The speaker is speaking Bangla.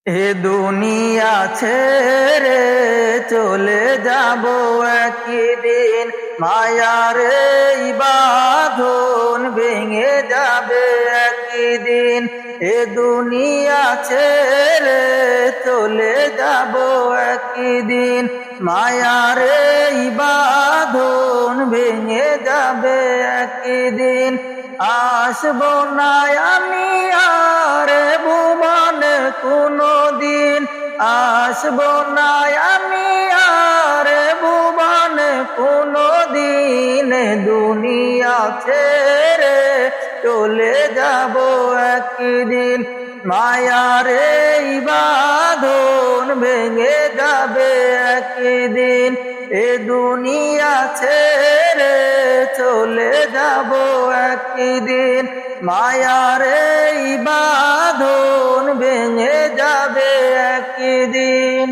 এ দুনিয়া ছেড়ে চলে যাব একদিন, মায়ার এই বাঁধন ভেঙে যাবে একদিন। এ দুনিয়া ছেড়ে চলে যাব একদিন, মায়ার এই বাঁধন ভেঙে যাবে একদিন। আসবো না আমি আর ভুবনে কোনদিন, আসবো না আমি আর ভুবনে কোনদিন। দুনিয়া ছেড়ে চলে যাব একদিন, মায়ার এই বাঁধন ভেঙে যাবে একদিন। এ দুনিয়া ছেড়ে চলে যাব একদিন, মায়ার এই বাঁধন ভেঙে যাবে একদিন।